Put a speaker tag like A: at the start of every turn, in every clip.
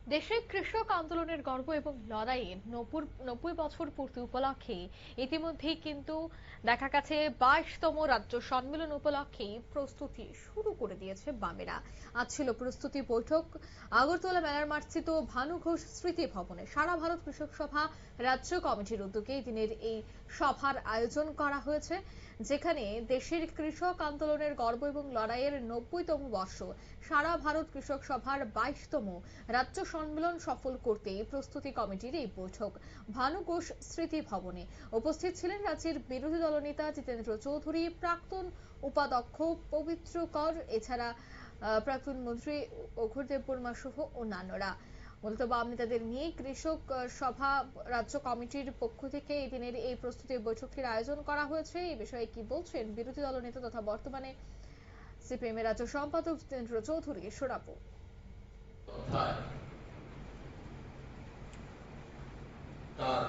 A: দেশে কৃষক আন্দোলনের গর্ব এবং লড়াইয়ের 90 বছর পূর্তি উপলক্ষে ইতিমধ্যেই কিন্তু দেখা গেছে 22তম রাজ্য সম্মেলন উপলক্ষে প্রস্তুতি শুরু করে দিয়েছে বামেরা। আজ ছিল প্রস্তুতি বৈঠক আগরতলা মেলার মাঠস্থিত ভানু ঘোষ স্মৃতি ভবনে। সারা ভারত কৃষক সভা রাজ্য কমিটির উদ্যোগে দিনের এই সভার আয়োজন করা হয়েছে, যেখানে দেশের কৃষক আন্দোলনের গর্ব এবং লড়াইয়ের 90তম বর্ষ সারা ভারত কৃষক সভার 22তম রাজ্য সম্মেলন সফল করতে প্রস্তুতি কমিটির এই বৈঠক ভানু ঘোষ স্মৃতি ভবনে। উপস্থিত ছিলেন রাজ্যের বিরোধী দলনেতা জিতেন্দ্র চৌধুরী, প্রাক্তন উপাধ্যক্ষ পবিত্র কর, এছাড়া প্রাক্তন মন্ত্রী অঘোরদেব বর্মা সহ অন্যান্যরা। মূলত বাম নেতাদের নিয়ে কৃষক সভা রাজ্য কমিটির পক্ষ থেকে এই দিনের এই প্রস্তুতি বৈঠকটির আয়োজন করা হয়েছে। এই বিষয়ে কি বলছেন বিরোধী দলনেতা তথা বর্তমানে সিপিএম এর রাজ্য সম্পাদক জিতেন্দ্র চৌধুরী, শোনাবো।
B: তার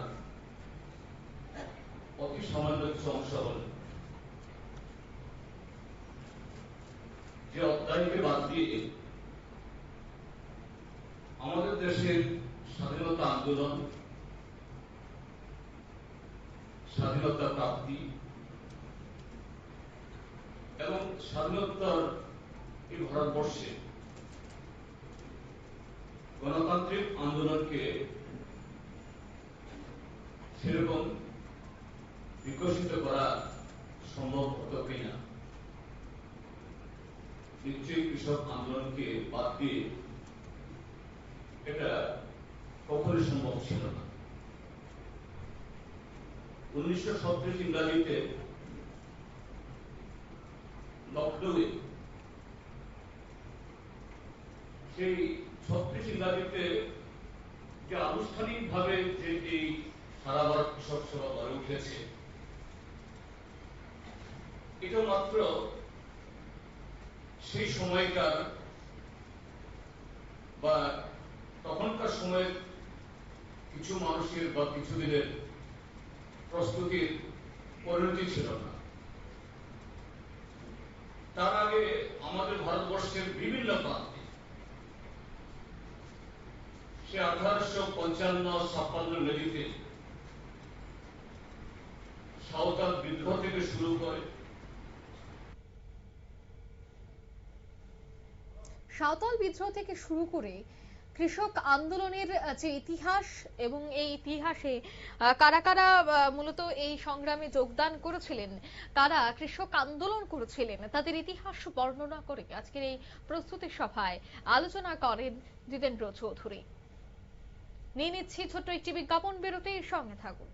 B: অতি সামান্য কিছু অংশ হল যে অধ্যায়কে বাদ দিয়ে আমাদের দেশের স্বাধীনতা আন্দোলন, স্বাধীনতা প্রাপ্তি এবং স্বাধীনতার এই ভারতবর্ষে গণতান্ত্রিক আন্দোলনকে সেরকম বিকশিত করা সম্ভব হতো কিনা, নিশ্চয়ই কৃষক আন্দোলনকে বাদ দিয়ে এটা কখনোই সম্ভব ছিল না। 1937 ইংরাজিতে লখনৌয়ে, সেই 36 ইংরাজিতে যে আনুষ্ঠানিকভাবে যে এই সারা ভারত কৃষক সভা গড়ে উঠেছে, এটা মাত্র সেই সময়কার বা তখনকার সময়ের কিছু মানুষের বা কিছু দিনের প্রস্তুতির পরিণতি ছিল না। তার আগে আমাদের ভারতবর্ষের বিভিন্ন প্রান্তে সে 1855-56 ইংরেজিতে সাঁওতাল বিদ্রোহ থেকে শুরু করে
A: কৃষক আন্দোলনের যে ইতিহাস এবং এই ইতিহাসে কারা কারা মূলত এই সংগ্রামে যোগদান করেছিলেন, কারা কৃষক আন্দোলন করেছিলেন, তাদের ইতিহাস বর্ণনা করে আজকের এই প্রস্তুতি সভায় আলোচনা করেন জিতেন্দ্র চৌধুরী। নিয়ে নিচ্ছি ছোট্ট একটি বিজ্ঞাপন বিরতির সঙ্গে থাকুন।